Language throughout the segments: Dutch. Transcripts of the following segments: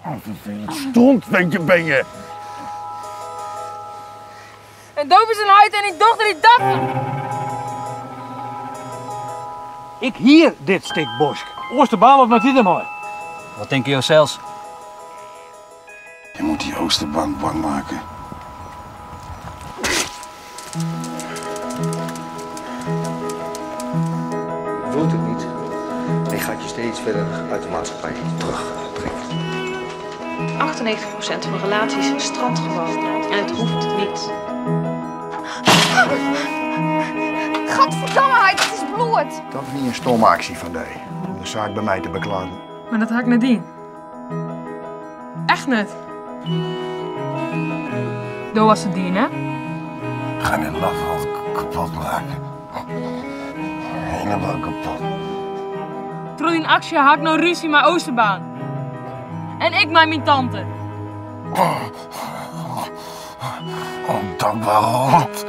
Oh, vervelend stond, ben je. En doop is een huid en die dochter die dacht. Ik hier dit stuk bosk. Oosterbaan wat met dit maar. Wat denk je zelfs? Je moet die Oosterbank bang maken. Je voelt het niet. En gaat je steeds verder uit de maatschappij terugtrekken. 98% van relaties strandt gewoon. En het hoeft niet. Gadverdamme, het is bloed. Dat is niet een stomme actie van die, om de zaak bij mij te beklagen. Maar dat had ik nadien. Echt net. Doe was het dien, hè? Ga dit lafhals kapot maken. Helemaal kapot. Door die actie had ik nou ruzie met Oosterbaan. En ik met mijn tante. Ondankbaar hond.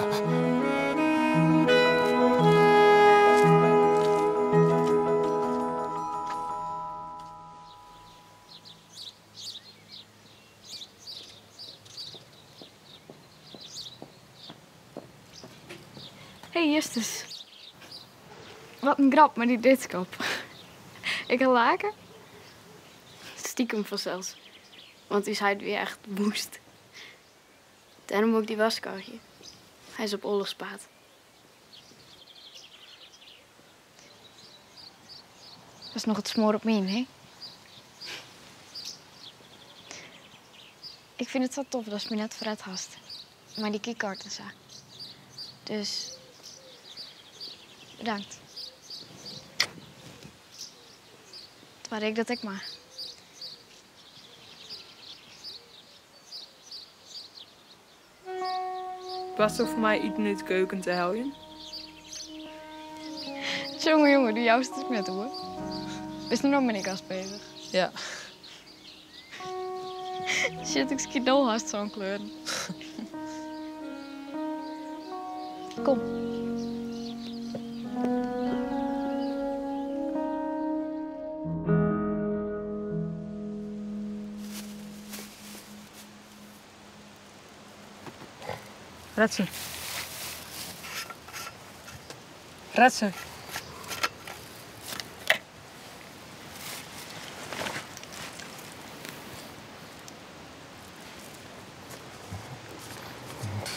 Hey Justus. Wat een grap met die ditskop. Ik ga laken. Stiekem vanzelfs. Want die zei weer echt woest. Daarom ook die waskarretje. Hij is op oorlogspaad. Dat is nog het smoor op mij, hè? Ik vind het zo tof dat ze me net vooruit hast. Maar die keycard en zo. Dus... bedankt. Het was ik dat ik maar. Was er voor mij iets in de keuken te helpen? Jongen, doe jou stuk net hoor. Is nu nog met ik als bezig? Ja. Shit, ik schiet al haast zo'n kleuren. Kom. Retsen. Retsen.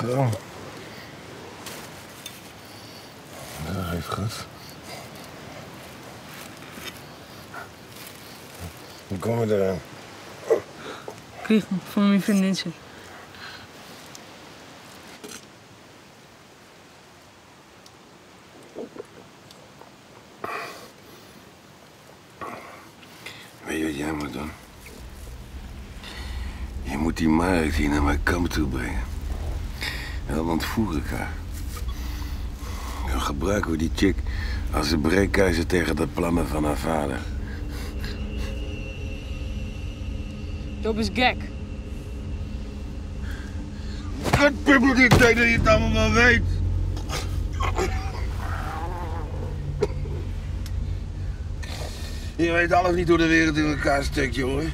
Zo. Dat is goed. Hoe kom je eraan? Kreeg hem van mijn vriendin. Weet je wat jij moet doen? Je moet die Mark hier naar mijn kamp toe brengen. En dan ontvoer ik haar. Dan gebruiken we die chick als een breekijzer tegen de plannen van haar vader. Dat is gek. Wat puppel dit tijd dat je het allemaal wel weet? Je weet alles niet hoe de wereld in elkaar steekt, jongen.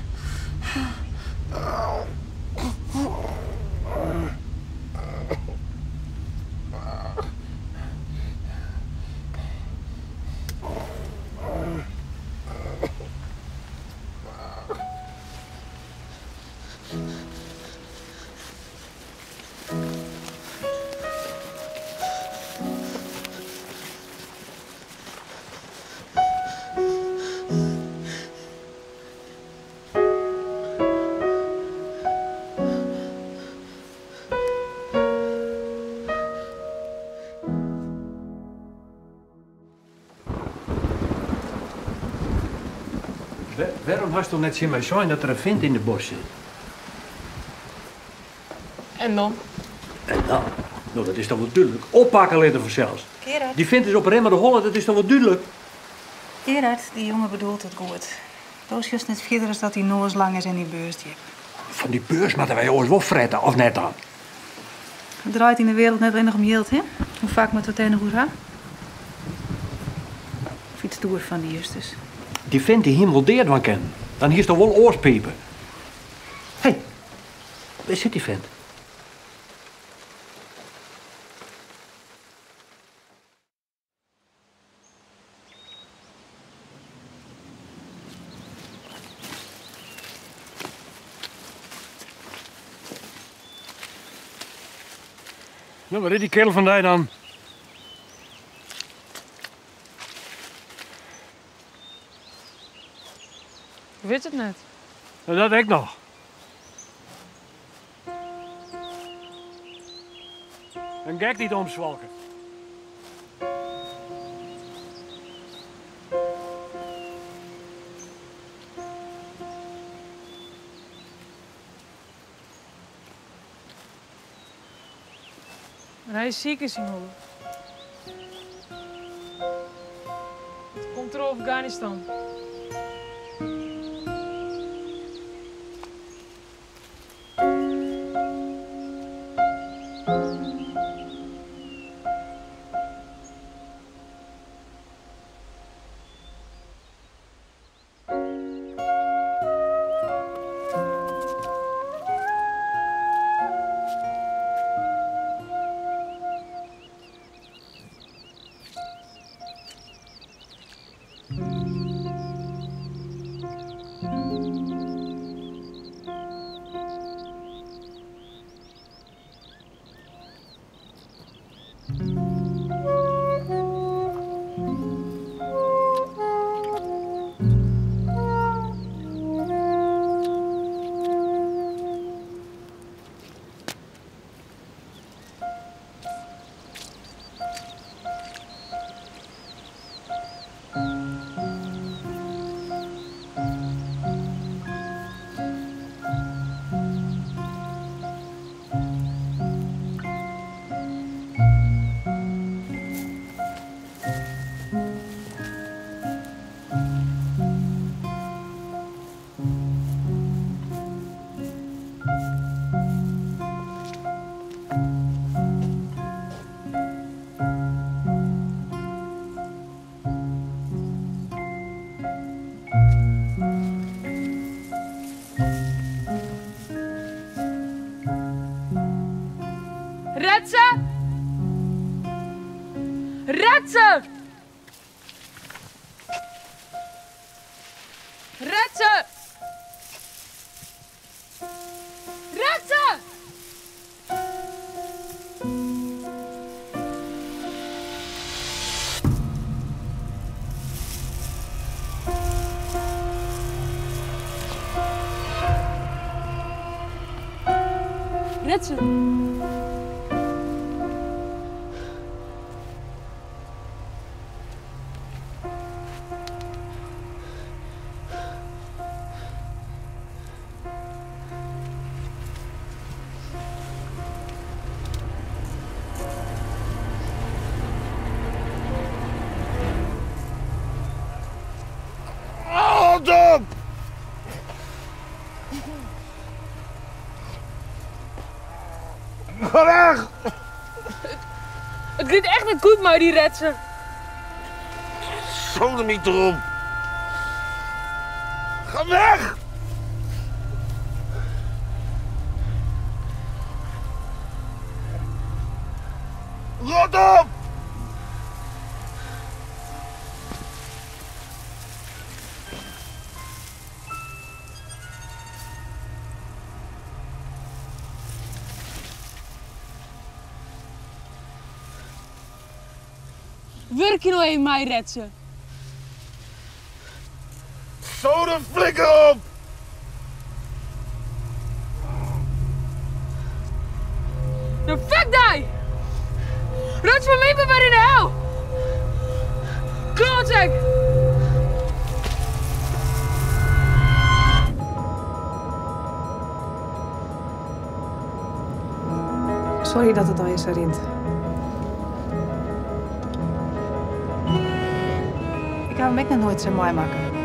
Waarom hast je net zien mij zijn dat er een vent in de bos zit? En dan? En dan? Nou, dat is toch wel duidelijk. Oppakken laten vanzelfs. Gerard. Die vent is op remmen de holle, dat is toch wel duidelijk. Gerard, die jongen bedoelt het goed. Dat is juist net verder als dat hij noos lang is in die beurs die. Van die beurs moeten wij ons wel fretten, of net dan? Het draait in de wereld net alleen nog om geld, hè? Hoe vaak moet het tegen goed gaan? Of iets stoer van die Justus. Die vent die hem wel deerd van kennen. Dan hier is toch wel oorspiepen. Waar zit die vent? Nou, wat is die kerel van die dan? Ik weet het net. Nou, dat ik nog. Een gek niet omzwalken. En hij is ziek in zijn holle. Komt er Afghanistan. Red ze! Red ze! Red ze! Red ze! Red ze! Houd op! Ga weg! Het gaat echt niet goed, maar die redt ze. Sodemiet erop! Ga weg! Rot op! Werk je nou even mij redt ze. Zo de flikker op! De fuck die! Rots van mij maar in de hel! Klootzak! Sorry dat het al is herinnerd. Ik heb hem ook nog nooit zo mooi maken.